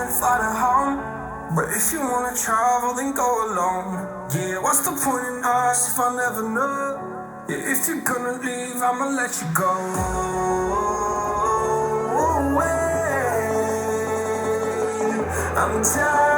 heading for the home. But if you wanna travel, then go alone. Yeah, what's the point in us if I never know? Yeah, if you're gonna leave, I'ma let you go. I'm tired.